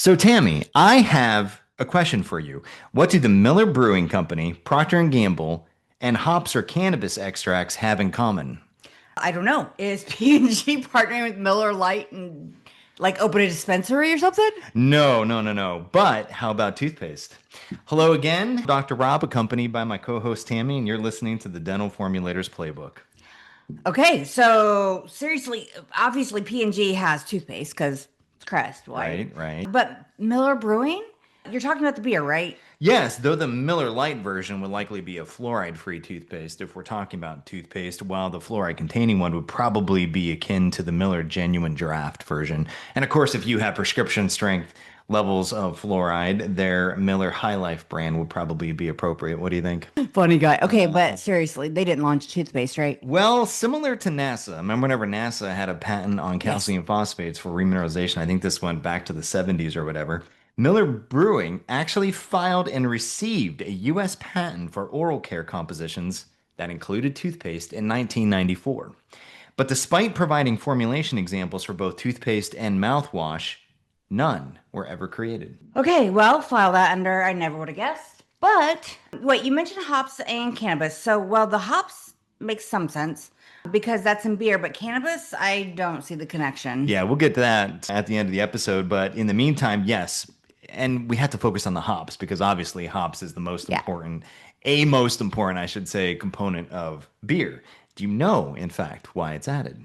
So, Tammy, I have a question for you. What do the Miller Brewing Company, Procter and Gamble, and hops or cannabis extracts have in common? I don't know. Is P&G partnering with Miller Lite and like open a dispensary or something? No, no, no, no. But how about toothpaste? Hello again, Dr. Rob, accompanied by my co-host Tammy, and you're listening to the Dental Formulators Playbook. Okay, so seriously, obviously P&G has toothpaste because it's Crest, right? Right, right. But Miller Brewing? You're talking about the beer, right? Yes, though the Miller Lite version would likely be a fluoride-free toothpaste if we're talking about toothpaste, while the fluoride-containing one would probably be akin to the Miller Genuine Draft version. And of course, if you have prescription strength levels of fluoride, their Miller High Life brand would probably be appropriate. What do you think? Funny guy. Okay, but seriously, they didn't launch toothpaste, right? Well, similar to NASA. Remember whenever NASA had a patent on Yes. calcium phosphates for remineralization? I think this went back to the 70s or whatever. Miller Brewing actually filed and received a U.S. patent for oral care compositions that included toothpaste in 1994. But despite providing formulation examples for both toothpaste and mouthwash, none were ever created. Okay, well, file that under I never would have guessed. But wait, you mentioned hops and cannabis. So, well, the hops makes some sense because that's in beer, but cannabis, I don't see the connection. Yeah, we'll get to that at the end of the episode. But in the meantime, yes. And we have to focus on the hops because obviously hops is the most Yeah. important, most important, I should say, component of beer. Do you know, in fact, why it's added?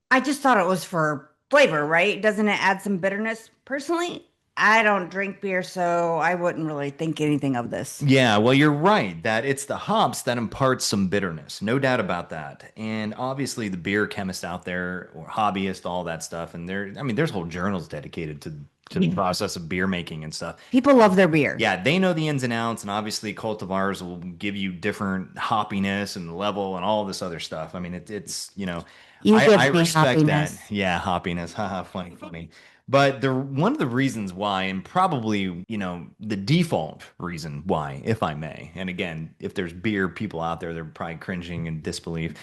I just thought it was for flavor, right? Doesn't it add some bitterness? Personally, I don't drink beer, so I wouldn't really think anything of this. Yeah, well, you're right that it's the hops that imparts some bitterness, no doubt about that. And obviously, the beer chemists out there, or hobbyists, all that stuff, and I mean, there's whole journals dedicated to the Yeah. process of beer making and stuff. People love their beer. Yeah, they know the ins and outs, and obviously cultivars will give you different hoppiness and level and all this other stuff. I mean, it's You I give me respect that. happiness. Yeah, hoppiness, haha, funny, funny. But the one of the reasons why, and probably the default reason why, if I may, and again, if there's beer people out there, they're probably cringing in disbelief.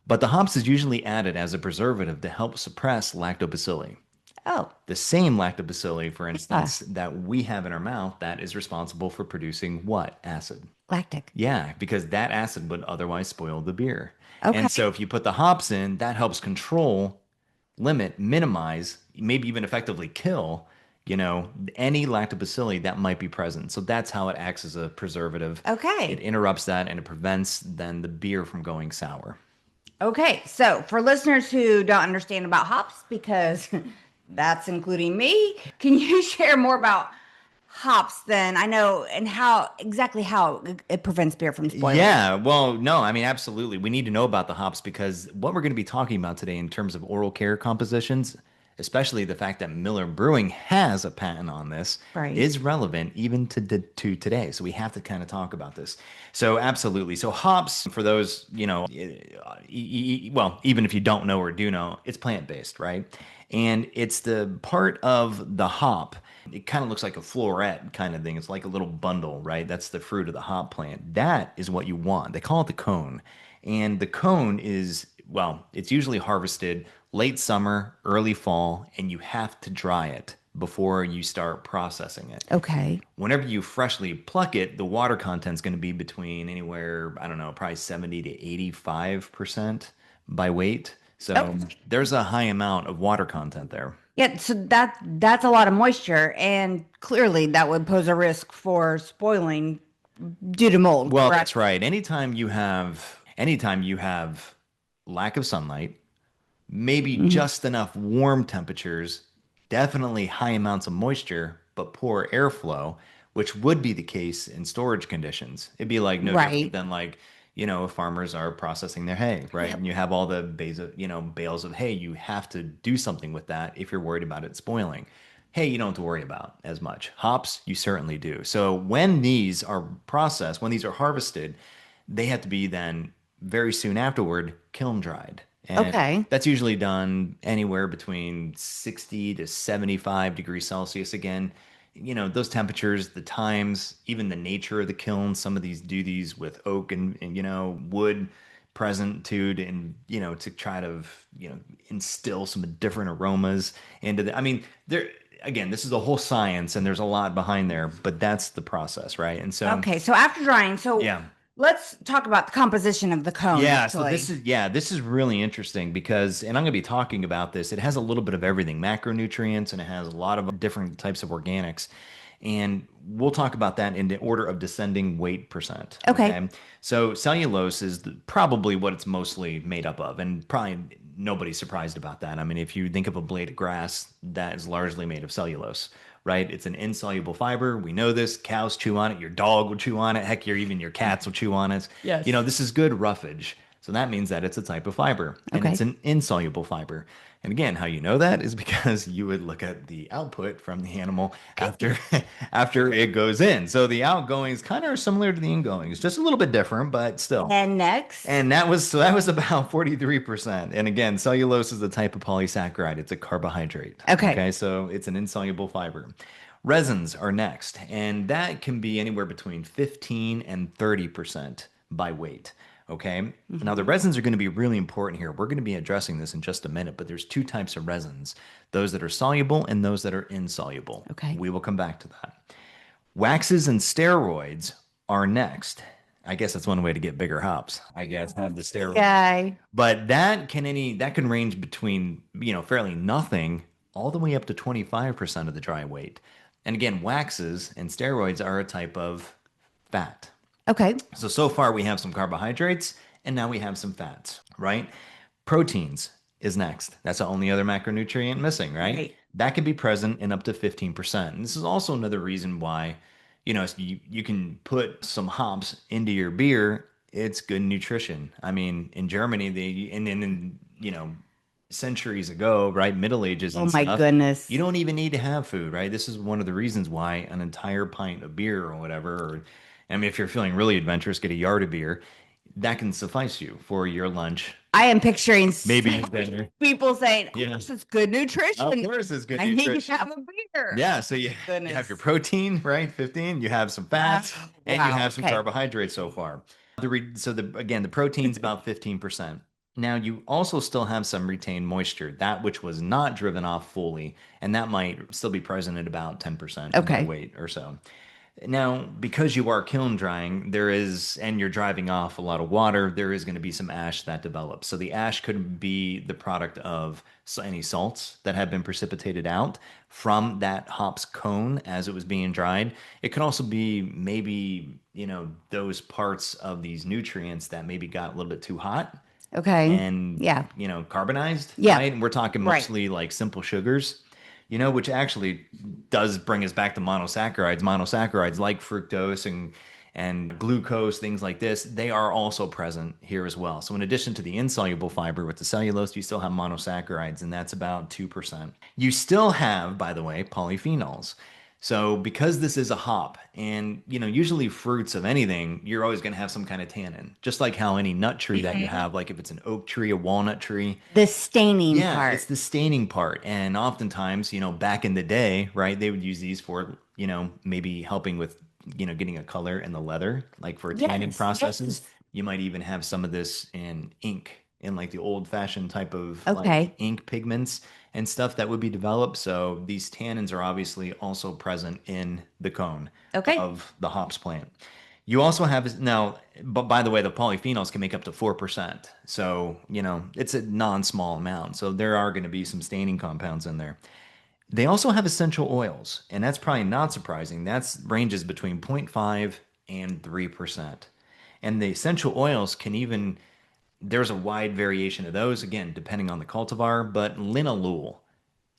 But the hops is usually added as a preservative to help suppress lactobacilli. Oh, The same lactobacilli, for yeah. instance, that we have in our mouth, that is responsible for producing what? Acid. Lactic. Yeah, because that acid would otherwise spoil the beer. And Okay. so if you put the hops in, that helps control, limit, minimize, maybe even effectively kill, any lactobacilli that might be present. So that's how it acts as a preservative. It Okay. interrupts that and it prevents then the beer from going sour. Okay. So, for listeners who don't understand about hops, because that's including me, can you share more about hops then? I know and how exactly how it prevents beer from spoiling. Yeah, well, no, I mean, absolutely. We need to know about the hops because what we're going to be talking about today in terms of oral care compositions, especially the fact that Miller Brewing has a patent on this, Right. is relevant even to today. So we have to kind of talk about this. So absolutely. So hops, for those, well, even if you don't know or do know, it's plant-based, right? And it's the part of the hop. It kind of looks like a floret kind of thing. It's like a little bundle, right? That's the fruit of the hop plant. That is what you want. They call it the cone. And the cone is, well, it's usually harvested late summer, early fall, and you have to dry it before you start processing it. Okay. Whenever you freshly pluck it, the water content is going to be between anywhere, I don't know, probably 70 to 85% by weight. Oh, So there's a high amount of water content there. yeah. So that's a lot of moisture, and clearly that would pose a risk for spoiling due to mold, Well, correct? that's right. Anytime you have lack of sunlight, maybe Mhm. just enough warm temperatures, definitely high amounts of moisture, but poor airflow, which would be the case in storage conditions. It'd be like no different Right. than like, farmers are processing their hay, right? And Yep. you have all the bales of hay. You have to do something with that if you're worried about it spoiling. Hay, you don't have to worry about as much. Hops, you certainly do. So when these are processed, when these are harvested, they have to be then very soon afterward kiln dried. And Okay. that's usually done anywhere between 60 to 75 degrees Celsius. Again, those temperatures, the times, even the nature of the kiln. Some of these do these with oak and wood present and to try to instill some different aromas into the. I mean, there again, this is a whole science and there's a lot behind there, but that's the process, right? And so, Okay, so after drying, so yeah. let's talk about the composition of the cone, Yeah, so actually. this is really interesting because, and I'm going to be talking about this. It has a little bit of everything, macronutrients, and it has a lot of different types of organics. And we'll talk about that in the order of descending weight percent. Okay. Okay. So cellulose is probably what it's mostly made up of, and probably nobody's surprised about that. I mean, if you think of a blade of grass, that is largely made of cellulose, right? It's an insoluble fiber. We know this. Cows chew on it. Your dog will chew on it. Heck, even your cats will chew on it. You know, Yes. this is good roughage. So that means that it's a type of fiber and it's Okay. an insoluble fiber. And again, how you know that is because you would look at the output from the animal Okay. after after it goes in. So the outgoings kind of are similar to the ingoings, just a little bit different, but still. And next. And that was about 43%. And again, cellulose is a type of polysaccharide. It's a carbohydrate. Okay. Okay, so it's an insoluble fiber. Resins are next, and that can be anywhere between 15 and 30% by weight. Okay. Now the Hmm. resins are going to be really important here. We're going to be addressing this in just a minute, but there's two types of resins, those that are soluble and those that are insoluble. Okay. We will come back to that. Waxes and steroids are next. I guess that's one way to get bigger hops. I guess have the steroids. Okay. But that can range between, fairly nothing all the way up to 25% of the dry weight. And again, waxes and steroids are a type of fat. Okay. So far we have some carbohydrates and now we have some fats, right? Proteins is next. That's the only other macronutrient missing, right? Right. That can be present in up to 15%. And this is also another reason why, you can put some hops into your beer. It's good nutrition. I mean, in Germany, centuries ago, right? Middle Ages Oh and my stuff, you goodness. don't even need to have food, right? This is one of the reasons why an entire pint of beer or whatever, or I mean, if you're feeling really adventurous, get a yard of beer. That can suffice you for your lunch, I am picturing maybe your dinner. people saying, oh, Yeah. this is good Of nutrition. course, it's good I need to nutrition. have a beer. Yeah, Oh so my you have your goodness. protein, right? 15, you have some fats, and you Wow. have some Okay. carbohydrates so far. The protein's about 15%. Now you also still have some retained moisture, that which was not driven off fully, and that might still be present at about 10% by Okay. weight or so. Now, because you are kiln drying, and you're driving off a lot of water, there is going to be some ash that develops. So the ash could be the product of any salts that have been precipitated out from that hops cone as it was being dried. It could also be maybe, those parts of these nutrients that maybe got a little bit too hot Okay. and, Yeah. carbonized, Yeah. right? And we're talking Right. mostly like simple sugars, which actually does bring us back to monosaccharides. Monosaccharides like fructose and glucose, things like this, they are also present here as well. So in addition to the insoluble fiber with the cellulose, you still have monosaccharides, and that's about 2%. You still have, by the way, polyphenols. So because this is a hop, and usually fruits of anything, you're always going to have some kind of tannin. Just like how any nut tree that you have, like if it's an oak tree, a walnut tree, The staining yeah, it's part. the staining part. And oftentimes, back in the day, right, they would use these for, maybe helping with, getting a color in the leather, like for tanning Yes. processes. Yes. You might even have some of this in ink, in like the old fashioned type of like Okay. ink pigments and stuff that would be developed. So these tannins are obviously also present in the cone Okay. of the hops plant. You also have now, but by the way, the polyphenols can make up to 4%. So, it's a non-small amount. So there are going to be some staining compounds in there. They also have essential oils, and that's probably not surprising. That's ranges between zero point 0.5 and 3%. And the essential oils can even, there's a wide variation of those, again, depending on the cultivar, but linalool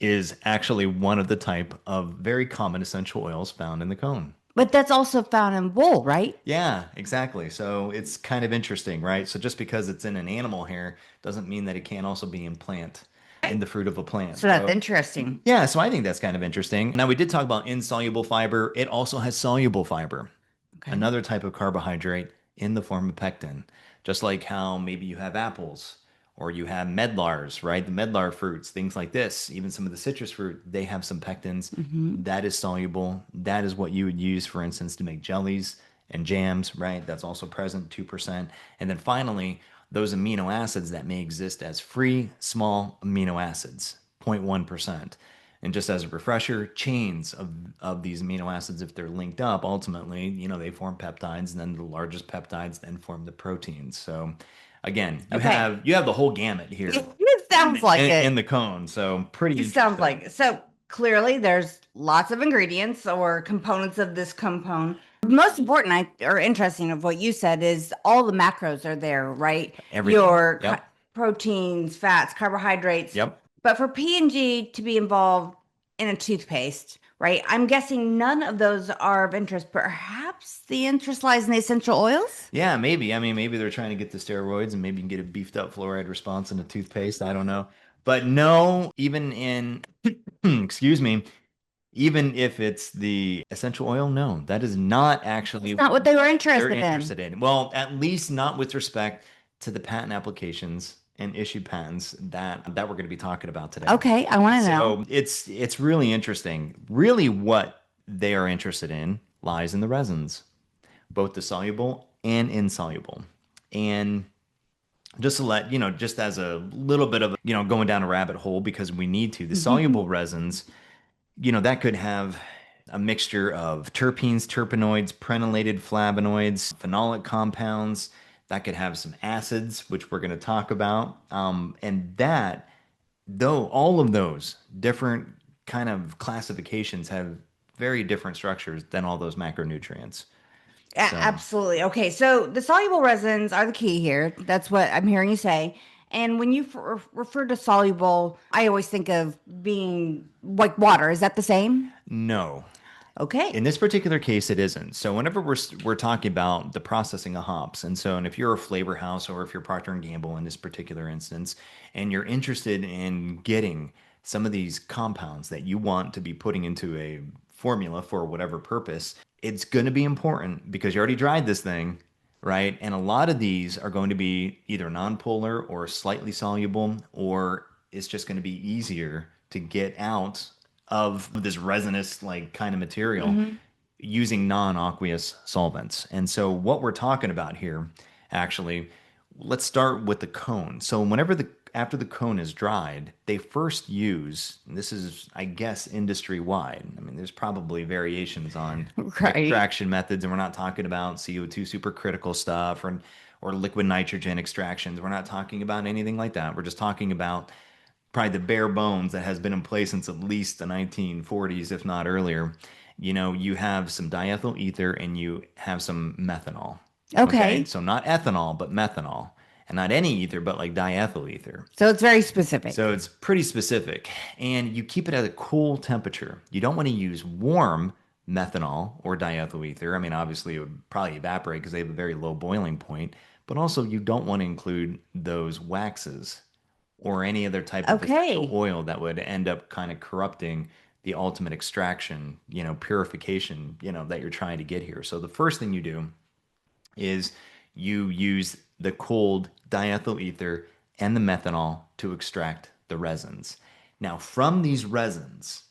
is actually one of the type of very common essential oils found in the cone. But that's also found in wool, right? Yeah, exactly. So it's kind of interesting, right? So just because it's in an animal hair doesn't mean that it can't also be in plant, in the fruit of a plant. So that's So interesting. yeah, so I think that's kind of interesting. Now we did talk about insoluble fiber. It also has soluble fiber, Okay. another type of carbohydrate in the form of pectin. Just like how maybe you have apples or you have medlars, right? The medlar fruits, things like this, even some of the citrus fruit, they have some pectins. Hmm. That is soluble. That is what you would use, for instance, to make jellies and jams, right? That's also present, 2%. And then finally, those amino acids that may exist as free small amino acids, 0.1%. And just as a refresher, chains of these amino acids, if they're linked up, ultimately, they form peptides, and then the largest peptides then form the proteins. So again, you Okay. have you have the whole gamut here It sounds like in it. the cone. So pretty It sounds interesting. like it. So clearly there's lots of ingredients or components of this compound. Most important or interesting of what you said is all the macros are there, right? Everything. Your Yep. proteins, fats, carbohydrates. Yep. But for P&G to be involved in a toothpaste, right? I'm guessing none of those are of interest. Perhaps the interest lies in the essential oils? Yeah, maybe. I mean, maybe they're trying to get the steroids and maybe you can get a beefed up fluoride response in a toothpaste. I don't know. But no, even in, excuse me, even if it's the essential oil, no, that is not It's actually not what they were they're interested in. interested in. Well, at least not with respect to the patent applications and issued patents that we're going to be talking about today. Okay, I want to know. So it's really interesting. Really, what they are interested in lies in the resins, both the soluble and insoluble. And just to let just as a little bit of going down a rabbit hole because we need to, the soluble resins, that could have a mixture of terpenes, terpenoids, prenylated flavonoids, phenolic compounds. That could have some acids, which we're going to talk about. And that, though, all of those different kind of classifications have very different structures than all those macronutrients. So, Absolutely. Okay, so the soluble resins are the key here. That's what I'm hearing you say. And when you refer to soluble, I always think of being like water. Is that the same? no. Okay. In this particular case, it isn't. So whenever we're talking about the processing of hops, and if you're a flavor house or if you're Procter and Gamble in this particular instance, and you're interested in getting some of these compounds that you want to be putting into a formula for whatever purpose, it's going to be important because you already tried this thing, right? And a lot of these are going to be either non-polar or slightly soluble, or it's just going to be easier to get out of this resinous like kind of material Hmm. using non-aqueous solvents. And so what we're talking about here, actually, let's start with the cone. So whenever the after the cone is dried, they first use, and this is, I guess, industry wide. I mean, there's probably variations on Right. extraction methods, and we're not talking about CO2 supercritical stuff or liquid nitrogen extractions. We're not talking about anything like that. We're just talking about probably the bare bones that has been in place since at least the 1940s, if not earlier. You have some diethyl ether and you have some methanol. Okay, Okay. so not ethanol, but methanol, and not any ether, but like diethyl ether. So it's very specific. So it's pretty specific, and you keep it at a cool temperature. You don't want to use warm methanol or diethyl ether. I mean, obviously, it would probably evaporate because they have a very low boiling point, but also you don't want to include those waxes or any other type of essential Okay. oil that would end up kind of corrupting the ultimate extraction, purification, that you're trying to get here. So the first thing you do is you use the cold diethyl ether and the methanol to extract the resins. Now, from these resins,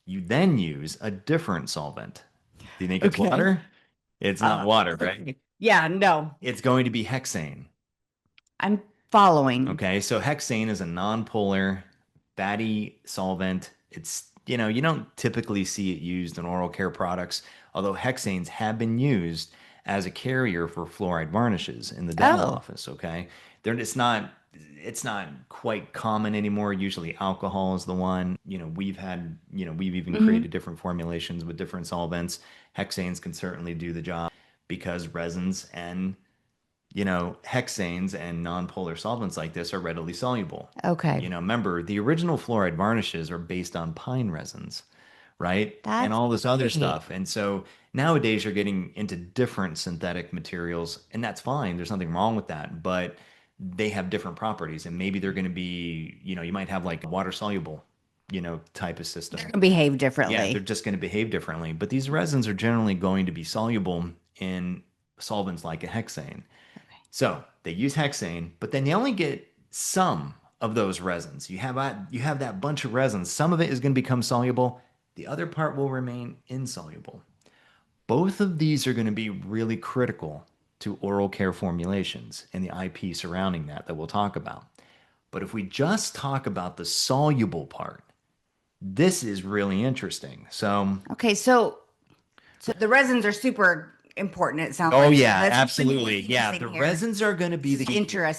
you then use a different solvent. Do you think it's Okay. water? It's not Uh, water, right? yeah, no. It's going to be hexane. I'm following. Okay, so hexane is a non-polar fatty solvent. It's, you don't typically see it used in oral care products, although hexanes have been used as a carrier for fluoride varnishes in the dental Oh. office, okay? It's not quite common anymore. Usually alcohol is the one. We've even Hmm. created different formulations with different solvents. Hexanes can certainly do the job because resins and hexanes and nonpolar solvents like this are readily soluble. Okay. Remember, the original fluoride varnishes are based on pine resins, right? And That's all this other right. stuff. And so nowadays you're getting into different synthetic materials, and that's fine. There's nothing wrong with that, but they have different properties, and maybe they're going to be, you might have like a water soluble, type of system. Behave Yeah, they're differently. just going to behave differently. But these resins are generally going to be soluble in solvents like a hexane. So they use hexane, but then they only get some of those resins. You have that bunch of resins. Some of it is going to become soluble. The other part will remain insoluble. Both of these are going to be really critical to oral care formulations and the IP surrounding that we'll talk about. But if we just talk about the soluble part, This is really interesting. So, Okay, so the resins are super important, it sounds oh like. yeah, That's really absolutely. Yeah, interesting the here. resins are going to This be is the key.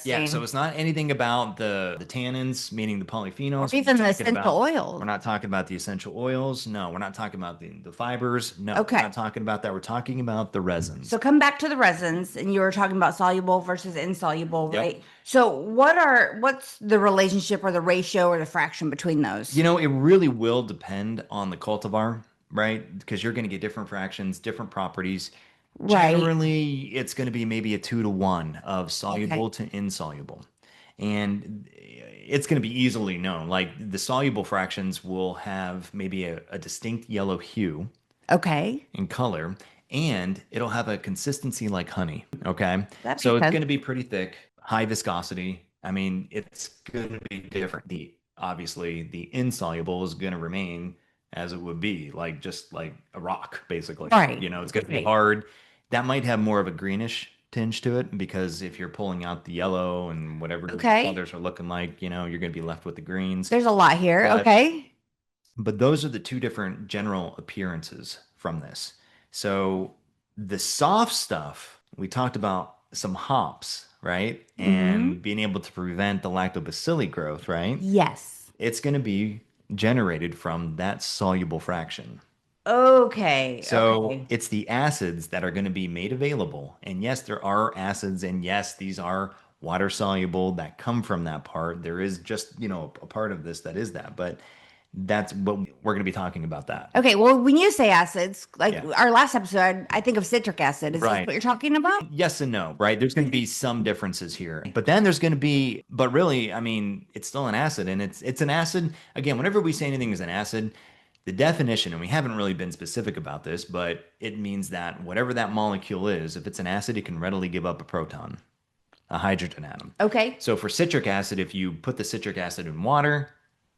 Yeah, so interesting. it's not anything about the tannins, meaning the Or polyphenols. We're even not the talking essential about we're oils. not talking about the essential oils. No, we're not talking about the fibers. No, we're Okay. not talking about that. We're talking about the So resins. come back to the resins, and you were talking about soluble versus insoluble, Yep. right? So what's the relationship or the ratio or the fraction between those? It really will depend on the cultivar, right? Because you're going to get different fractions, different properties. Right. Generally, it's going to be maybe a 2 to 1 of Okay. soluble to insoluble. And it's going to be easily known. Like the soluble fractions will have maybe a distinct yellow hue Okay. in color, and it'll have a consistency like honey. Okay. That So makes it's sense. going to be pretty thick, high viscosity. I mean, it's going to be different. Obviously the insoluble is going to remain as it would be, like just like a rock, basically. Right. It's going to be Right. hard. That might have more of a greenish tinge to it because if you're pulling out the yellow and whatever the Okay. colors are looking like, you're going to be left with the greens. There's a lot here. But Okay. but those are the two different general appearances from this. So the soft stuff, we talked about some hops, right? Mm-hmm. And being able to prevent the lactobacilli growth, right? Yes. It's going to be generated from that soluble fraction. Okay. So Okay. it's the acids that are going to be made available. And yes, there are acids, and yes, these are water soluble that come from that part. There is just, a part of this that is that, but that's what we're going to be talking about that. Okay. Well, when you say acids, like Yeah. our last episode, I think of citric acid. Is this Right. what you're talking about? Yes and no, right? There's going to be some differences here. But then there's going to be, but really, I mean, it's still an acid and it's an acid. Again, whenever we say anything is an acid, the definition, and we haven't really been specific about this, but it means that whatever that molecule is, if it's an acid, it can readily give up a proton, a hydrogen atom. Okay. So for citric acid, if you put the citric acid in water,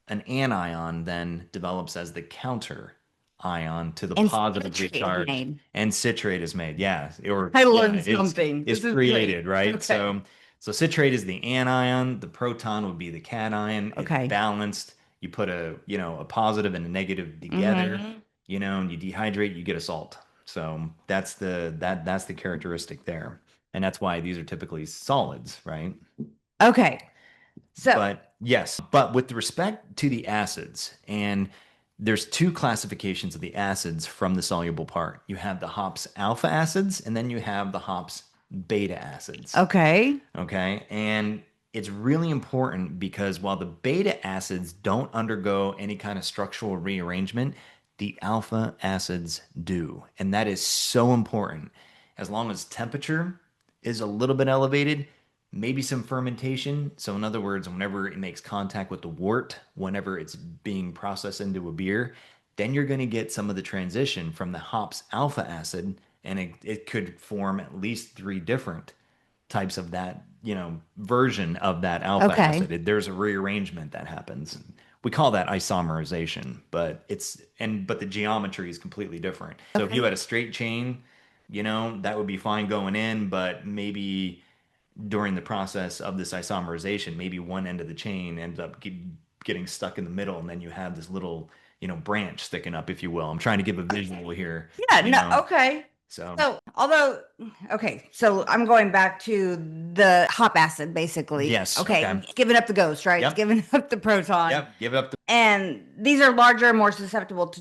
an anion then develops as the counter ion to the And positively citrate is charged, made. and citrate is made. Yeah, or I yeah, learned it's something. is This is great. created, right? Okay. So citrate is the anion, the proton would be the cation. It's Okay. balanced. You put a positive and a negative together, Mm-hmm. and you dehydrate, you get a salt. So that's the characteristic there. And that's why these are typically solids, right? Okay. So, But yes, but with respect to the acids, and there's two classifications of the acids from the soluble part. You have the hops alpha acids, and then you have the hops beta acids. okay. Okay. And it's really important because while the beta acids don't undergo any kind of structural rearrangement, the alpha acids do. And that is so important. As long as temperature is a little bit elevated, maybe some fermentation. So, in other words, whenever it makes contact with the wort, whenever it's being processed into a beer, then you're going to get some of the transition from the hops alpha acid, and it could form at least three different types of that, version of that alpha Okay. acid. There's a rearrangement that happens. We call that isomerization, but the geometry is completely different. So if you Okay. had a straight chain, that would be fine going in, but maybe during the process of this isomerization, maybe one end of the chain ends up getting stuck in the middle, and then you have this little, branch sticking up, if you will. I'm trying to give a visual here, Yeah, you no, know. okay. So So, although, okay, so I'm going back to the hop acid, basically. yes, Okay, okay. it's giving up the ghost, right? It's Yep. giving up the proton. Yep. Give it up. And these are larger and more susceptible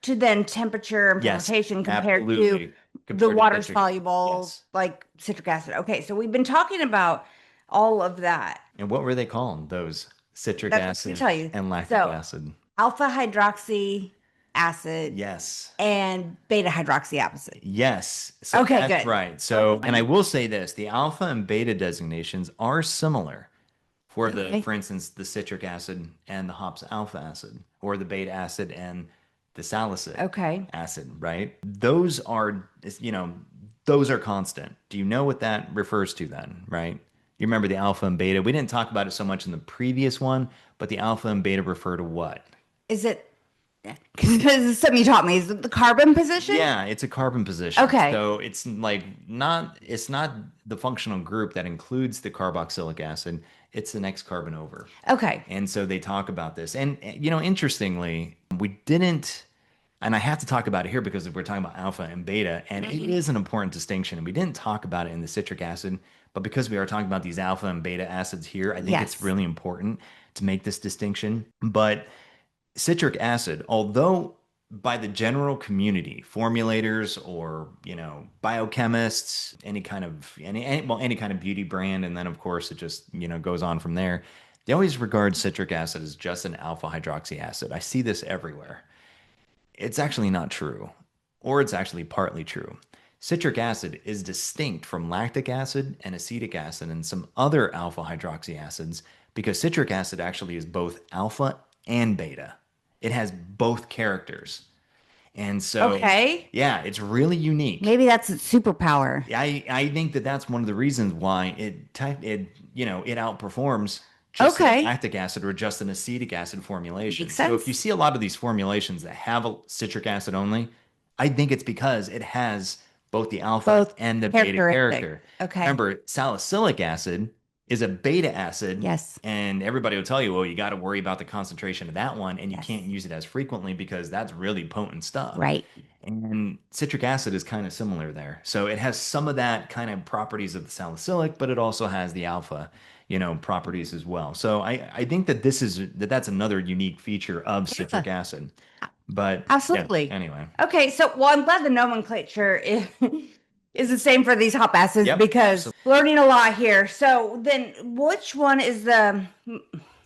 to then temperature and Yes, fermentation compared to absolutely. the Compared to water citric. soluble, Yes. like citric acid. Okay, so we've been talking about all of that. And what were they called? Those citric That's what I'm acid tell you. and lactic So, acid. alpha hydroxy acid Yes. and beta hydroxy acid. Yes. So Okay, that's good. right. So, and I Okay. will say this, the alpha and beta designations are similar for Okay. for instance, the citric acid and the hops alpha acid, or the beta acid and the salicylic Okay. acid, right? Those are constant. Do you know what that refers to then, right? You remember the alpha and beta. We didn't talk about it so much in the previous one, but the alpha and beta refer to what? Is it? Because it's something you taught me. Is it the carbon position? Yeah, it's a carbon position. Okay. So it's like not it's not the functional group that includes the carboxylic acid, it's the next carbon over. Okay. And so they talk about this. And you know, interestingly, we didn't and I have to talk about it here because we're talking about alpha and beta, and it Mhm. is an important distinction. And we didn't talk about it in the citric acid, but because we are talking about these alpha and beta acids here, I think it's Yes. really important to make this distinction. But citric acid, although by the general community, formulators or, you know, biochemists, any kind of any kind of beauty brand, and then of course it just, you know, goes on from there. They always regard citric acid as just an alpha hydroxy acid. I see this everywhere. It's actually not true, or it's actually partly true. Citric acid is distinct from lactic acid and acetic acid and some other alpha hydroxy acids because citric acid actually is both alpha and beta. It has both characters. And so, Okay. yeah, it's really unique. Maybe that's its superpower. I think that that's one of the reasons why it you know it outperforms just a Okay. lactic acid or just an acetic acid Makes formulation. So if you sense. see a lot of these formulations that have a citric acid only, I think it's because it has both the alpha Both and the beta characteristic. character. Okay. Remember, salicylic acid is a beta acid, Yes. and everybody will tell you, well, you got to worry about the concentration of that one, and you can't Yes. use it as frequently because that's really potent stuff. Right. And citric acid is kind of similar there. So it has some of that kind of properties of the salicylic, but it also has the alpha, you know, properties as well. So I think that that's another unique feature of Yeah. citric acid. But yeah, Absolutely. anyway. Okay, so well, I'm glad the nomenclature is the same for these hop acids Yep, because absolutely. learning a lot here. So then, which one is the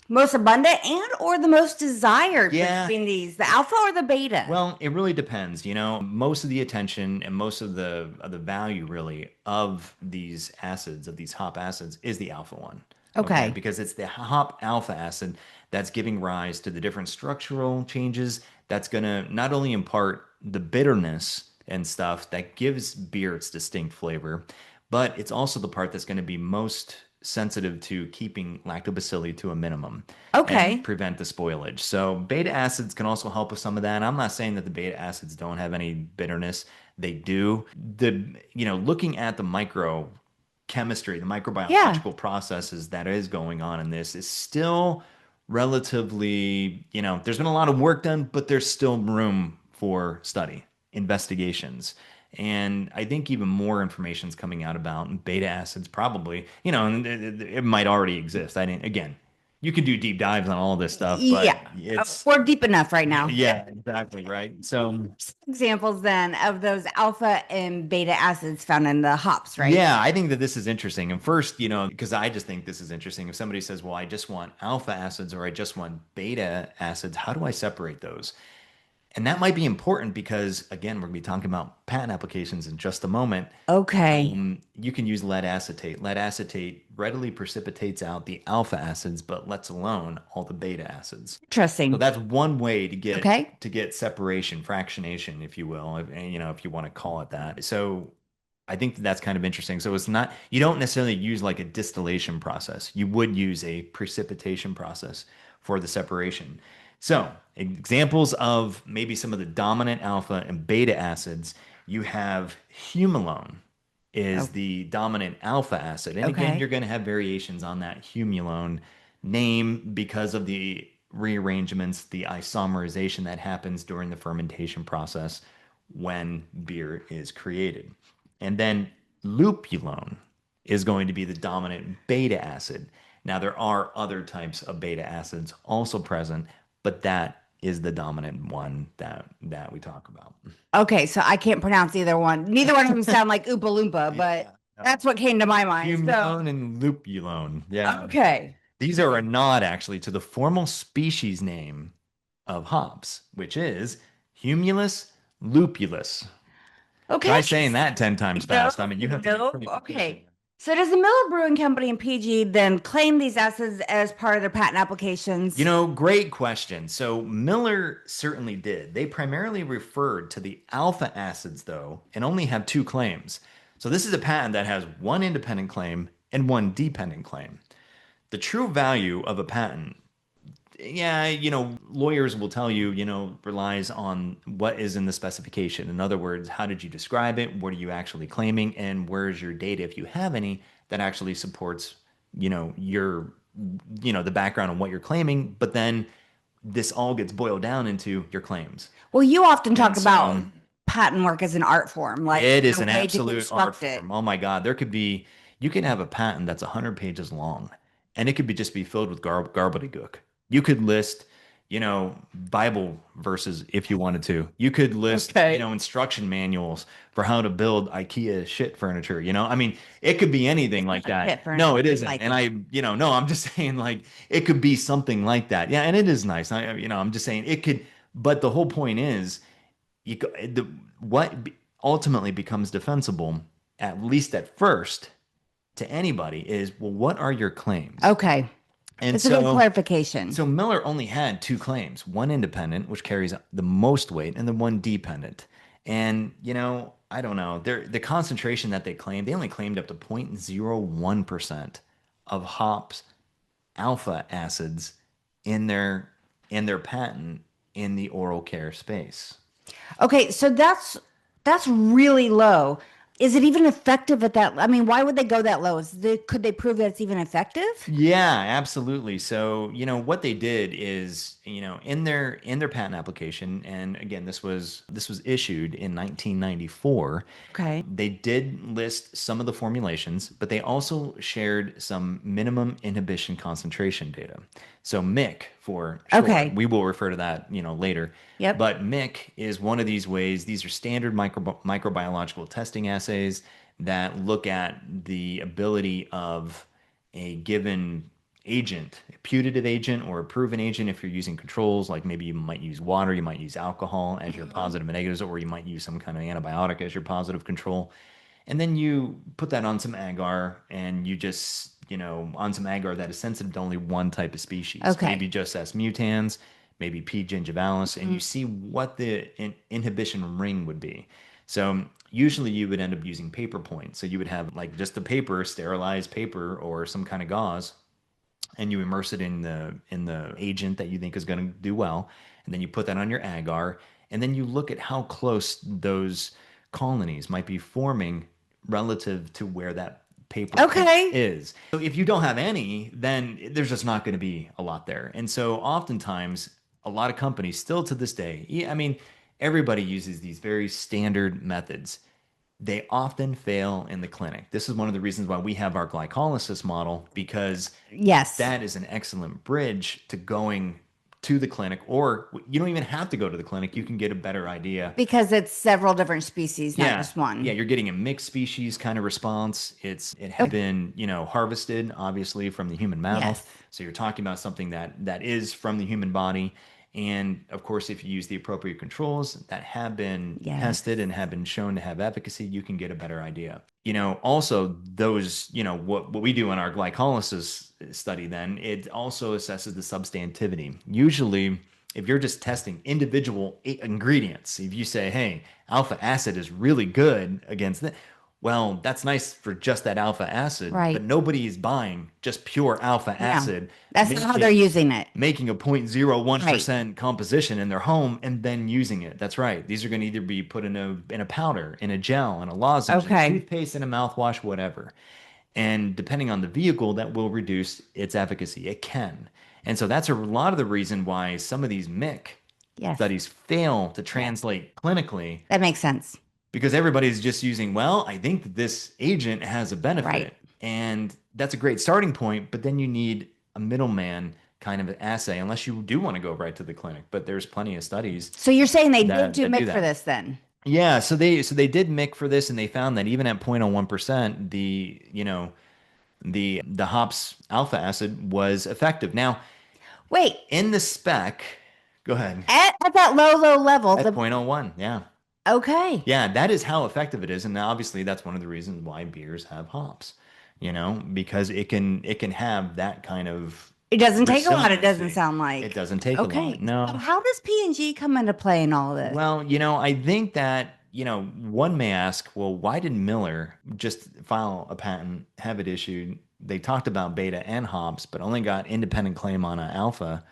most abundant and or the most desired Yeah, between these, the alpha or the beta? well, it really depends. You know, most of the attention and most of the value really of these acids, of these hop acids, is the alpha one. Okay, Okay. because it's the hop alpha acid that's giving rise to the different structural changes that's going to not only impart the bitterness and stuff that gives beer its distinct flavor, but it's also the part that's going to be most sensitive to keeping lactobacilli to a minimum and Okay. prevent the spoilage. So beta acids can also help with some of that. I'm not saying that the beta acids don't have any bitterness. They do. You know, looking at the chemistry, the Yeah. microbiological processes that is going on in this is still relatively, you know, there's been a lot of work done, but there's still room for study, investigations. And I think even more information is coming out about beta acids, probably, you know, and it might already exist. I didn't, again, you can do deep dives on all this stuff, but Yeah. it's, We're deep enough right now. yeah, exactly, right? So, Examples then of those alpha and beta acids found in the hops, right? yeah, I think that this is interesting. And first, you know, because I just think this is interesting. If somebody says, well, I just want alpha acids or I just want beta acids, how do I separate those? And that might be important because, again, we're going to be talking about patent applications in just a moment. Okay. You can use lead acetate. Lead acetate readily precipitates out the alpha acids, but lets alone all the beta acids. So Interesting. that's one way Okay. to get separation, fractionation, if you will, you know, if you want to call it that. So I think that's kind of interesting. So it's not, you don't necessarily use like a distillation process. You would use a precipitation process for the separation. So examples of maybe some of the dominant alpha and beta acids, you have humulone is Oh, the dominant alpha acid. And again, you're okay. going to have variations on that humulone name because of the rearrangements, the isomerization that happens during the fermentation process when beer is created. And then lupulone is going to be the dominant beta acid. Now, there are other types of beta acids also present, but that is the dominant one that we talk about. Okay, so I can't pronounce either one. Neither one of them sound like Oompa Loompa, Yeah. but No. that's what came to my mind. So, Humulone and lupulone. Yeah. okay. These are a nod actually to the formal species name of hops, which is Humulus lupulus. Okay. Try saying that 10 times No, fast. I mean, you have to be no. pretty proficient. Okay. So does the Miller Brewing Company and PG then claim these acids as part of their patent You applications? know, great question. So Miller certainly did. They primarily referred to the alpha acids, though, and only have two claims. So this is a patent that has one independent claim and one dependent claim. The true value of a patent Yeah, lawyers will tell you, relies on what is in the specification. In other words, how did you describe it? What are you actually claiming? And where's your data, if you have any, that actually supports, your, the background on what you're claiming. But then this all gets boiled down into your claims. Well, you often talk And about so patent work as an art form, like it is the an way to absolute art construct it. form. Oh my God. You can have a patent that's 100 pages long and it could be just be filled with gobbledygook. You could list, Bible verses if you wanted to. You could list, Okay. instruction manuals for how to build IKEA shit furniture. I mean, it could be anything It's like not that. fit for No, it I isn't. like And it. no, I'm just saying like it could be something like that. Yeah. And it is nice. I'm just saying it could, but the whole point is, what ultimately becomes defensible, at least at first, to anybody is, well, what are your claims? Okay. And It's a good so, clarification. so Miller only had two claims, one independent, which carries the most weight, and then one dependent. And, I don't know, the concentration that they only claimed up to 0.01% of hops alpha acids in their patent in the oral care space. Okay, so that's really low. Is it even effective at that? I mean, why would they go that low? Could they prove that it's even effective? Yeah, absolutely. So, what they did is, in their patent application, and again, this was issued in 1994. Okay. They did list some of the formulations, but they also shared some minimum inhibition concentration data. So MIC for short. Okay. We will refer to that, later. Yep. But MIC is one of these ways. These are standard microbiological testing assays that look at the ability of a given agent, a putative agent or a proven agent if you're using controls, like maybe you might use water, you might use alcohol as your positive and negatives, or you might use some kind of antibiotic as your positive control. And then you put that on some agar and you just, on some agar that is sensitive to only one type of species, Okay. maybe just S mutans, maybe P. gingivalis, and you see what the inhibition ring would be. So usually you would end up using paper points. So you would have like just the paper, sterilized paper or some kind of gauze, and you immerse it in the agent that you think is going to do well, and then you put that on your agar, and then you look at how close those colonies might be forming relative to where that paper point Okay. is. So if you don't have any, then there's just not going to be a lot there. And so oftentimes a lot of companies still to this day, yeah, I mean, everybody uses these very standard methods. They often fail in the clinic. This is one of the reasons why we have our glycolysis model, because Yes. that is an excellent bridge to going to the clinic, or you don't even have to go to the clinic. You can get a better idea. Because it's several different species, not Yeah. just Yeah, one. you're getting a mixed species kind of response. It has been, harvested obviously from the human mouth. Yes. So you're talking about something that is from the human body. And of course, if you use the appropriate controls that have been Yes. tested and have been shown to have efficacy, you can get a better idea. Also those, what we do in our glycolysis study, then it also assesses the substantivity. Usually, if you're just testing individual ingredients, if you say, hey, alpha acid is really good against that, well, that's nice for just that alpha acid, but Right. nobody is buying just pure alpha No. acid, That's not how they're making using it. making a Right. 0.01% composition in their home and then using it. That's right. These are going to either be put in a powder, in a gel, in a lozenge, in a Okay. toothpaste, in a mouthwash, whatever. And depending on the vehicle, that will reduce its efficacy. It can. And so that's a lot of the reason why some of these MIC Yes. studies fail to Yes. translate clinically, That makes sense. because everybody's just using, well, I think that this agent has a Right. benefit. And that's a great starting point, but then you need a middleman kind of assay, unless you do want to go right to the clinic. But there's plenty of studies So you're saying they did that do that do MIC for that. this then? Yeah, so they did MIC for this, and they found that even at 0.01%, the hops alpha acid was effective. Now, Wait, in the spec, go ahead. at that low level, At the 0.01, yeah. okay. Yeah, that is how effective it is, and obviously that's one of the reasons why beers have hops, because it can have that kind of It doesn't take a lot, it doesn't resiliency. sound It like. doesn't take a lot. Okay. So No. how does P&G come into play in all of this? Well, I think that, one may ask, well, why did Miller just file a patent, have it issued? They talked about beta and hops, but only got independent claim on a alpha.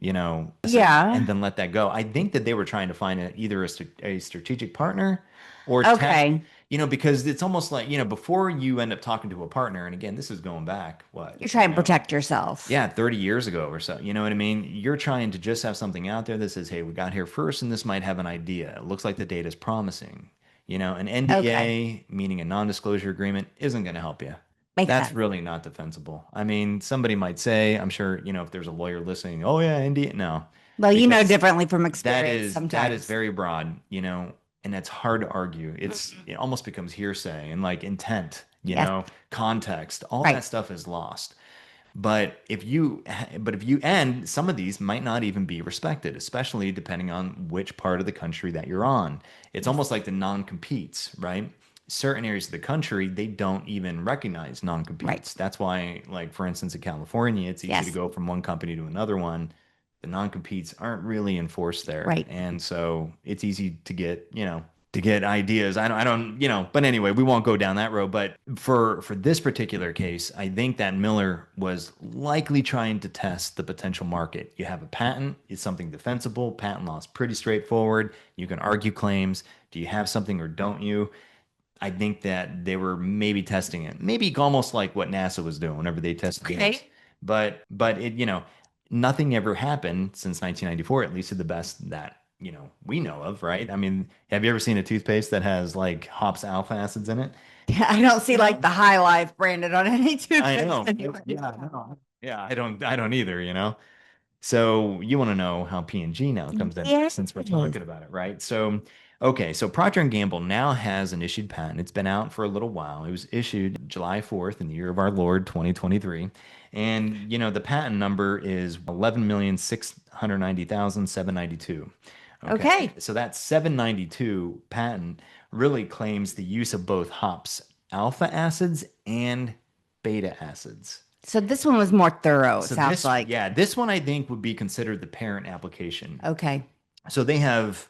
Yeah. and then let that go. I think that they were trying to find either a strategic partner or Okay. because it's almost like, before you end up talking to a partner, and again, this is going back, what, You're trying to protect yourself. yeah, 30 years ago or so. You know what I mean? You're trying to just have something out there that says, hey, we got here first and this might have an idea. It looks like the data is promising. An Okay. NDA, meaning a non-disclosure agreement, isn't going to help you. Makes That's sense. really not defensible. I mean, somebody might say, I'm sure, if there's a lawyer listening, oh yeah, NDA. No, Well, you know because differently from that experience is sometimes. very broad, and that's hard to argue. It almost becomes hearsay and like intent, Yes. context, all Right. that stuff is lost. And some of these might not even be respected, especially depending on which part of the country that you're on. It's Yes. almost like the non-competes, right? Certain areas of the country, they don't even recognize Right. non-competes. That's why, like, for instance, in California, it's easy to Yes. go from one company to another one. The non-competes aren't really enforced there. Right. And so it's easy to get ideas. I don't, but anyway, we won't go down that road. But for this particular case, I think that Miller was likely trying to test the potential market. You have a patent, it's something defensible. Patent law is pretty straightforward. You can argue claims. Do you have something or don't you? I think that they were maybe testing it, maybe almost like what NASA was doing whenever they tested games. Okay. But nothing ever happened since 1994, at least to the best that we know of, right? I mean, have you ever seen a toothpaste that has like hops alpha acids in it? I don't see like No. the High Life branded on any I toothpaste know. anywhere. Yeah, I know. Yeah, I don't either. So you want to know how P&G now comes in Yes. since we're talking about it, right? So, okay, so Procter and Gamble now has an issued patent. It's been out for a little while. It was issued July 4th in the year of our Lord 2023. And the patent number is 11,690,792. Okay. Okay. So that 792 patent really claims the use of both hops alpha acids and beta acids. So this one was more thorough, it So sounds like. this one I think would be considered the parent application. Okay. So they have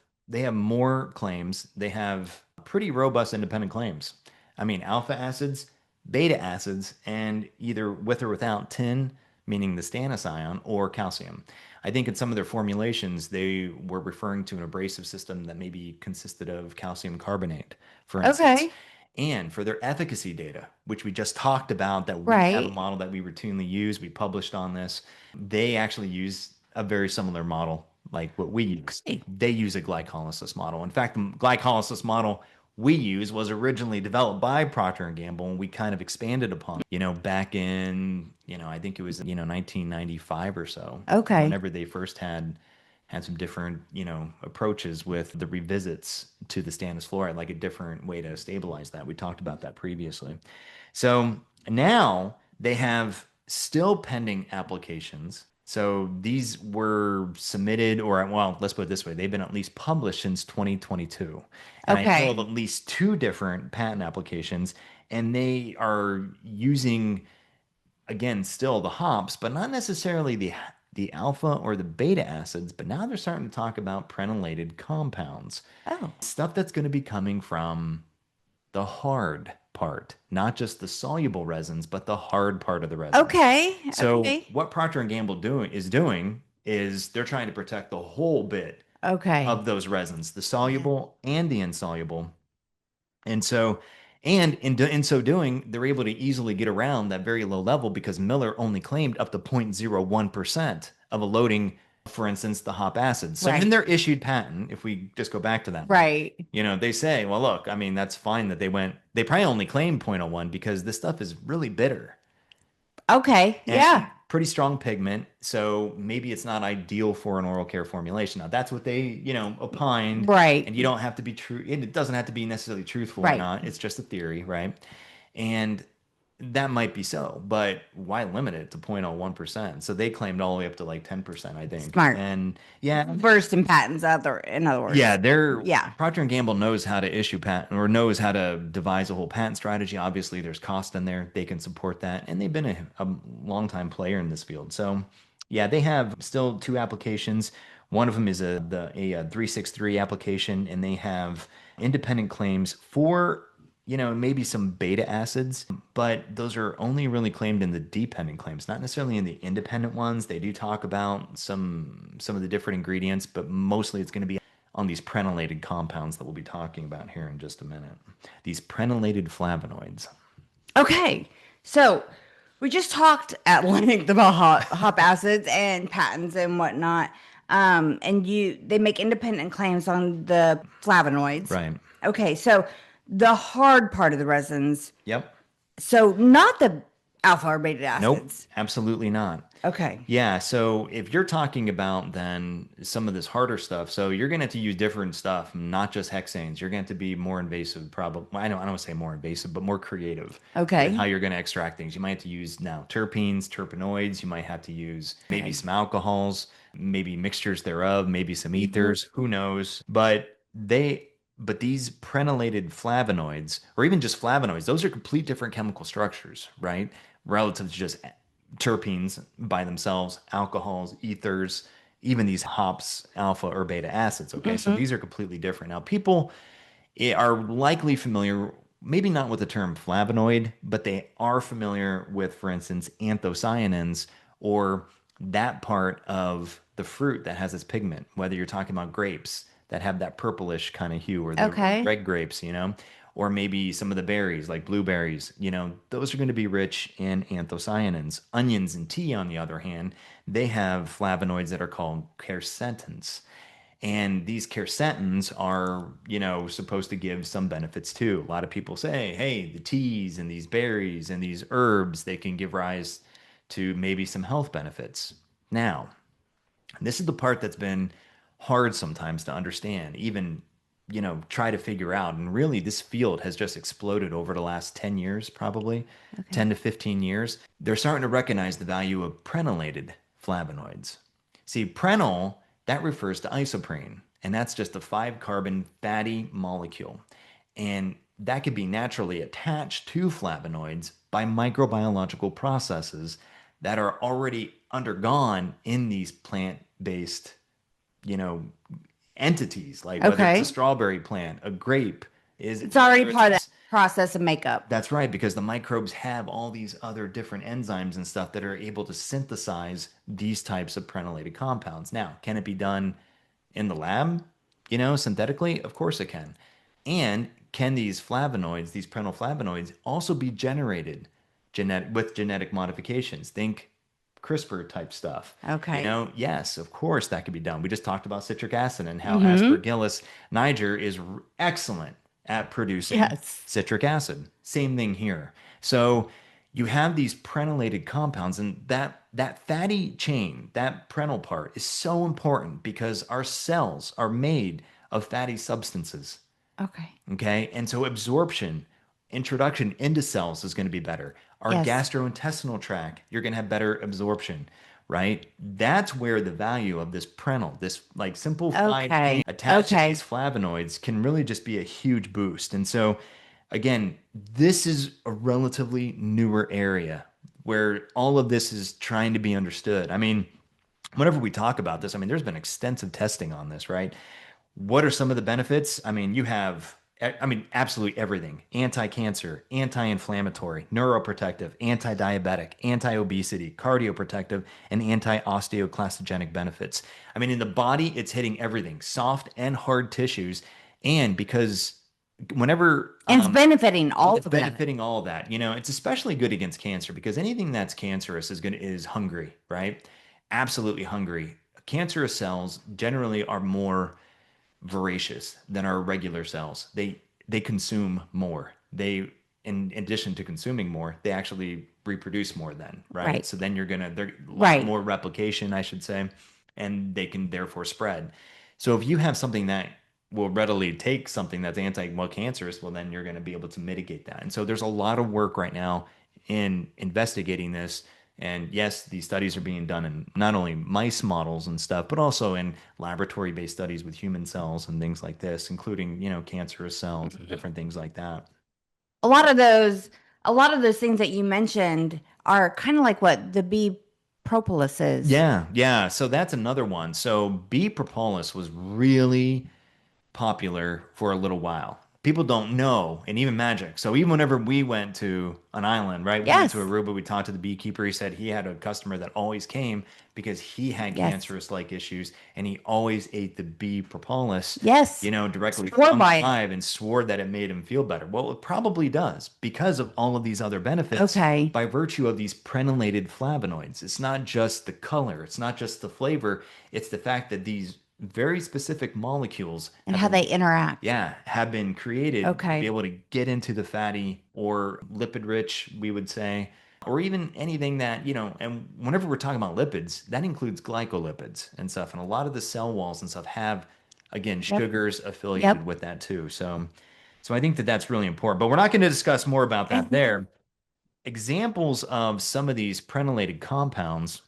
more claims. They have pretty robust independent claims. I mean, alpha acids, beta acids, and either with or without tin, meaning the stannous ion, or calcium. I think in some of their formulations, they were referring to an abrasive system that maybe consisted of calcium carbonate, for instance. Okay. And for their efficacy data, which we just talked about, that we have a Right. model that we routinely use, we published on this. They actually use a very similar model like what we use. Okay. They use a glycolysis model. In fact, the glycolysis model we use was originally developed by Procter and Gamble, and we kind of expanded upon, back in, I think it was, 1995 or so, Okay. whenever they first had some different, approaches with the revisits to the stannous fluoride, like a different way to stabilize that. We talked about that previously. So now they have still pending applications. So these were submitted, or well, let's put it this way, they've been at least published since 2022. And I know of Okay. at least two different patent applications, and they are using, again, still the hops, but not necessarily the alpha or the beta acids, but now they're starting to talk about prenylated compounds. Oh. Stuff that's going to be coming from the hard part, not just the soluble resins, but the hard part of the resins. Okay. So Okay. what Procter and Gamble doing is they're trying to protect the whole bit Okay. of those resins, the Yeah. soluble and the insoluble. And so, and in so doing, they're able to easily get around that very low level because Miller only claimed up to 0.01% of a loading, for instance, the hop acids. So in Right. their issued patent, if we just go back to that one, Right. they say, well, look, I mean, that's fine that they probably only claimed zero point zero 0.01 because this stuff is really bitter Okay. and Yeah. pretty strong pigment. So maybe it's not ideal for an oral care formulation. Now, that's what they, opined, Right. and you don't have to be true. It doesn't have to be necessarily truthful or Right. not. It's just a theory, right? And that might be so, but why limit it to 0.01%? So they claimed all the way up to like 10%, I think. Smart. And yeah, Versed in patents, in other yeah, words. they're Yeah. Procter and Gamble knows how to issue patent or knows how to devise a whole patent strategy. Obviously, there's cost in there. They can support that, and they've been a long time player in this field. So, yeah, they have still two applications. One of them is a 363 application, and they have independent claims for maybe some beta acids, but those are only really claimed in the dependent claims, not necessarily in the independent ones. They do talk about some of the different ingredients, but mostly it's going to be on these prenylated compounds that we'll be talking about here in just a minute. These prenylated flavonoids. Okay. So we just talked at length about hop acids and patents and whatnot. And they make independent claims on the flavonoids. Right. Okay, so the hard part of the resins, Yep. so not the alpha or beta Nope. acids. Absolutely not. Okay. Yeah, so if you're talking about then some of this harder stuff, so you're going to have to use different stuff, not just hexanes. You're going to have to be more invasive, probably. I don't want to say more invasive, but more creative with how Okay. you're going to extract things. You might have to use now terpenes, terpenoids. You might have to use maybe Okay. some alcohols, maybe mixtures thereof, maybe some ethers. Who knows? But these prenylated flavonoids, or even just flavonoids, those are complete different chemical structures, right? Relative to just terpenes by themselves, alcohols, ethers, even these hops, alpha or beta acids. Okay, so Mhm. these are completely different. Now, people are likely familiar, maybe not with the term flavonoid, but they are familiar with, for instance, anthocyanins or that part of the fruit that has this pigment, whether you're talking about grapes that have that purplish kind of hue or the Okay. red grapes, or maybe some of the berries like blueberries, those are going to be rich in anthocyanins. Onions and tea, on the other hand, they have flavonoids that are called quercetins. And these quercetins are, supposed to give some benefits too. A lot of people say, hey, the teas and these berries and these herbs, they can give rise to maybe some health benefits. Now, this is the part that's been hard sometimes to understand, even, try to figure out. And really, this field has just exploded over the last 10 years, probably Okay. 10 to 15 years. They're starting to recognize the value of prenylated flavonoids. See, prenyl, that refers to isoprene, and that's just a 5 carbon fatty molecule. And that could be naturally attached to flavonoids by microbiological processes that are already undergone in these plant-based, you know, entities, like whether it's a Okay. strawberry plant, a grape, is It's already whether it's part of that process of makeup. that's right, because the microbes have all these other different enzymes and stuff that are able to synthesize these types of prenylated compounds. Now, can it be done in the lab, synthetically? Of course it can. And can these flavonoids, these prenyl flavonoids, also be generated with genetic modifications? Think CRISPR type stuff. Okay. Yes, of course that could be done. We just talked about citric acid and how Mm-hmm. Aspergillus niger is excellent at producing Yes. citric acid. Same thing here. So you have these prenylated compounds, and that fatty chain, that prenyl part, is so important because our cells are made of fatty substances. Okay. Okay. And so absorption, introduction into cells is going to be better. Our Yes. gastrointestinal tract, you're going to have better absorption, right? That's where the value of this prenyl, this like simplified chain Okay. attached to Okay. these flavonoids, can really just be a huge boost. And so, again, this is a relatively newer area where all of this is trying to be understood. I mean, whenever we talk about this, I mean, there's been extensive testing on this, right? What are some of the benefits? I mean, absolutely everything: anti cancer, anti inflammatory, neuroprotective, anti diabetic, anti obesity, cardioprotective, and anti osteoclastogenic benefits. I mean, in the body, it's hitting everything, soft and hard tissues. And because whenever And it's benefiting all it's of them. benefiting all of that. It's especially good against cancer because anything that's cancerous is hungry, right? Absolutely hungry. Cancerous cells generally are more voracious than our regular cells. They consume more. They in addition to consuming more, they actually reproduce more then, right? Right. So then there's a lot Right. more replication, I should say, and they can therefore spread. So if you have something that will readily take something that's cancerous, well then you're going to be able to mitigate that. And so there's a lot of work right now in investigating this. And yes, these studies are being done in not only mice models and stuff, but also in laboratory-based studies with human cells and things like this, including, cancerous cells and different things like that. A lot of those, a lot of those things that you mentioned are kind of like what the bee propolis is. Yeah, yeah. So that's another one. So bee propolis was really popular for a little while. people don't know, and even magic. So even whenever we went to an island, right? We went to Yes. Aruba, we talked to the beekeeper. He said he had a customer that always came because he had Yes. cancerous like issues and he always ate the bee propolis, Yes. directly Swore from the by it. hive and swore that it made him feel better. Well, it probably does because of all of these other benefits Okay. by virtue of these prenylated flavonoids. It's not just the color, it's not just the flavor, it's the fact that these very specific molecules And have how been they interact. yeah, have been created to be Okay. able to get into the fatty or lipid rich, we would say, or even anything that, and whenever we're talking about lipids, that includes glycolipids and stuff. And a lot of the cell walls and stuff have, again, Yep. sugars affiliated Yep. with that too. So I think that that's really important. But we're not going to discuss more about that Okay. there. Examples of some of these prenylated compounds,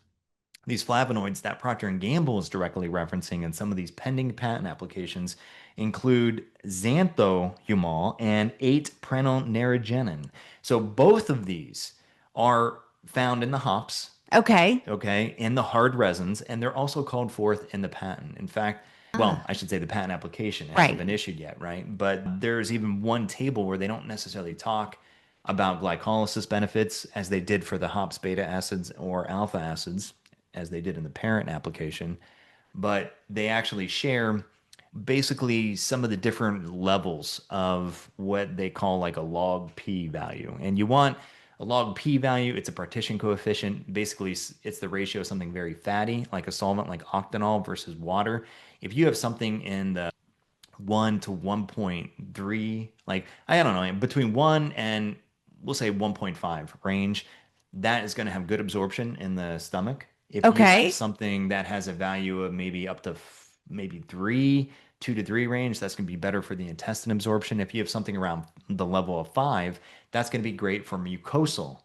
these flavonoids that Procter and Gamble is directly referencing in some of these pending patent applications include xanthohumol and 8-prenylneriginin. So both of these are found in the hops, Okay. okay, in the hard resins, and they're also called forth in the patent. In fact, well, Ah, I should say the patent application hasn't right. been issued yet, right? But there's even one table where they don't necessarily talk about glycolysis benefits as they did for the hops beta acids or alpha acids, as they did in the parent application, but they actually share basically some of the different levels of what they call like a log p value. And you want a log p value, it's a partition coefficient. Basically, it's the ratio of something very fatty, like a solvent like octanol versus water. If you have something in the 1 to 1.3, like I don't know, between 1 and we'll say 1.5 range, that is going to have good absorption in the stomach. If you have Okay. something that has a value of maybe up to maybe 3, 2 to 3 range, that's going to be better for the intestine absorption. If you have something around the level of 5, that's going to be great for mucosal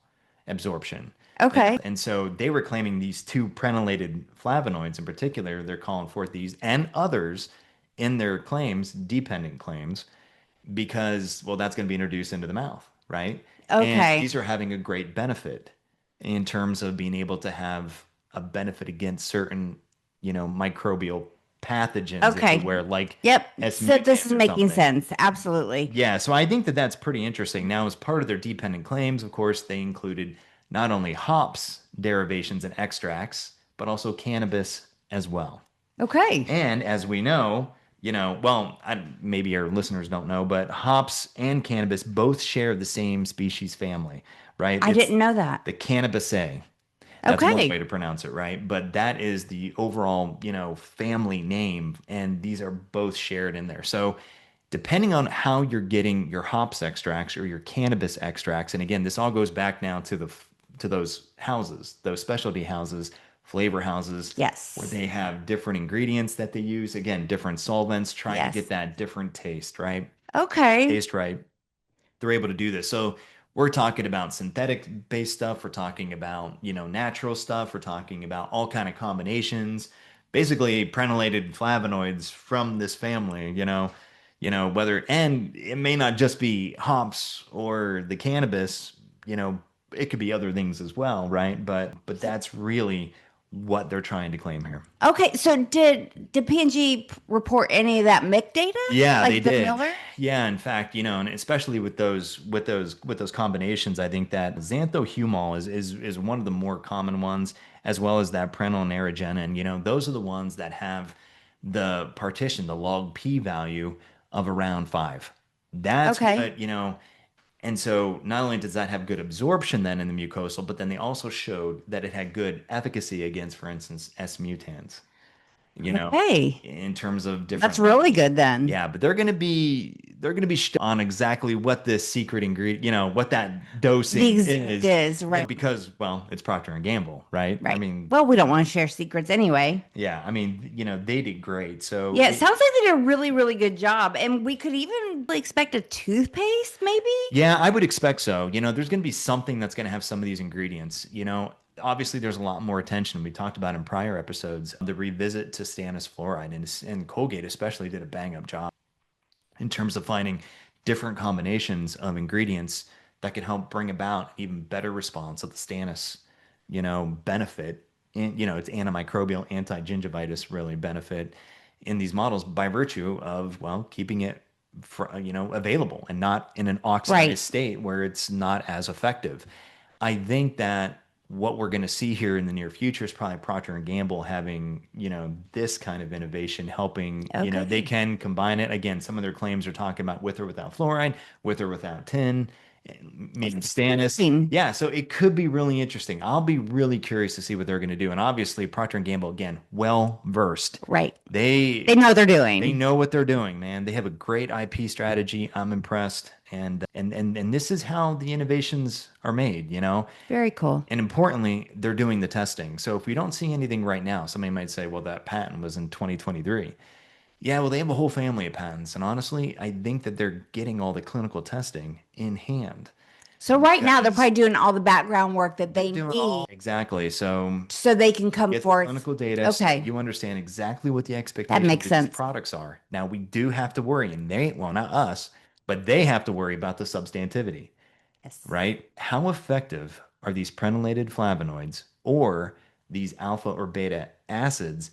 absorption. Okay. And so they were claiming these two prenylated flavonoids in particular, they're calling forth these and others in their claims, dependent claims, because, well, that's going to be introduced into the mouth, right? And Okay. these are having a great benefit in terms of being able to have a benefit against certain, microbial pathogens, if you Okay. will, like Yep. S So this mutans is or making something. sense. Absolutely. Yeah, so I think that that's pretty interesting. Now, as part of their dependent claims, of course, they included not only hops, derivations, and extracts, but also cannabis as well. Okay. And as we know, well, maybe our listeners don't know, but hops and cannabis both share the same species family, right? I It's didn't know that. the Cannabisaceae. That's one way Okay. to pronounce it, right? But that is the overall, family name, and these are both shared in there. So, depending on how you're getting your hops extracts or your cannabis extracts, and again, this all goes back now to those houses, those specialty houses, flavor houses, where Yes. they have different ingredients that they use. Again, different solvents, trying to get Yes. that different taste, right? Okay. Taste right, they're able to do this. So we're talking about synthetic based stuff. We're talking about, natural stuff. We're talking about all kind of combinations, basically prenylated flavonoids from this family, whether, and it may not just be hops or the cannabis, it could be other things as well, right? But that's really what they're trying to claim here. Okay. So did P&G report any of that MIC data? Yeah, they Like the did. Miller? Yeah, in fact, and especially with those combinations, I think that xanthohumol is one of the more common ones, as well as that prenylneriginin. Those are the ones that have the partition, the log p value of around 5. That's Okay. what. And so not only does that have good absorption then in the mucosal, but then they also showed that it had good efficacy against, for instance, S mutans Okay. in terms of That's different really levels. good then. Yeah, but they're gonna be on exactly what this secret ingredient, what that The dosing exact is, is right. because well, it's Procter and Gamble, right? I Right. mean, Well, we don't want to share secrets anyway. yeah, I mean, they did great. So Yeah, it sounds like they did a really, really good job. And we could even expect a toothpaste, maybe? yeah, I would expect so. There's gonna be something that's gonna have some of these ingredients. Obviously, there's a lot more attention we talked about in prior episodes. The revisit to stannous fluoride and Colgate especially did a bang up job in terms of finding different combinations of ingredients that can help bring about even better response of the stannous, benefit. And, it's antimicrobial, anti-gingivitis really benefit in these models by virtue of, well, keeping it available and not in an oxidized Right. state where it's not as effective. I think that what we're going to see here in the near future is probably Procter and Gamble having, this kind of innovation helping, they Okay. can combine it. Again, some of their claims are talking about with or without fluoride, with or without tin, maybe stannous. Interesting. Yeah, so it could be really interesting. I'll be really curious to see what they're going to do. And obviously, Procter and Gamble, again, well versed. Right. They They know what they're they doing. know what they're doing, man. They have a great IP strategy. I'm impressed. And this is how the innovations are made. Very cool. And importantly, they're doing the testing. So if we don't see anything right now, somebody might say, well, that patent was in 2023. Yeah, well, they have a whole family of patents. And honestly, I think that they're getting all the clinical testing in hand So right now they're because probably doing all the background work that they're they doing need all exactly. So so they can come get the forth. clinical data so that Okay. you understand exactly what the That expectations makes of these sense. products are. Now, we do have to worry, and well, not us, but they have to worry about the substantivity, Yes. right? How effective are these prenylated flavonoids or these alpha or beta acids?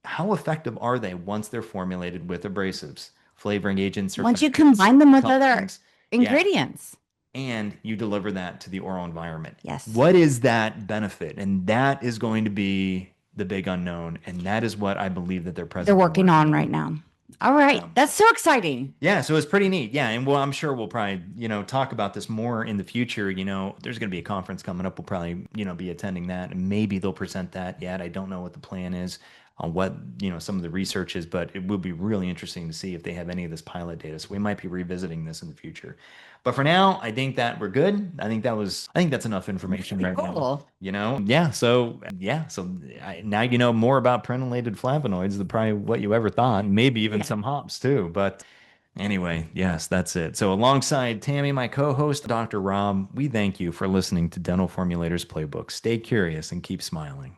How effective are they once they're formulated with abrasives, flavoring agents, Once you surfactants, combine them with other colorings? Yeah, ingredients. and you deliver that to the oral environment. Yes. What is that benefit? And that is going to be the big unknown. And that is what I believe that they're They're presently working working on right on. now. All right. Yeah. That's so exciting. Yeah, so it's pretty neat. Yeah, and well, I'm sure we'll probably, talk about this more in the future. There's going to be a conference coming up. We'll probably, be attending that, and maybe they'll present that yet. I don't know what the plan is on what, some of the research is, but it will be really interesting to see if they have any of this pilot data. So we might be revisiting this in the future. But for now, I think that we're good. I think that's enough information Very right now. cool. Now you know more about prenylated flavonoids than probably what you ever thought, maybe even Yeah. some hops too. But anyway, yes, that's it. So, alongside Tami, my co host, Dr. Rob, we thank you for listening to Dental Formulators Playbook. Stay curious and keep smiling.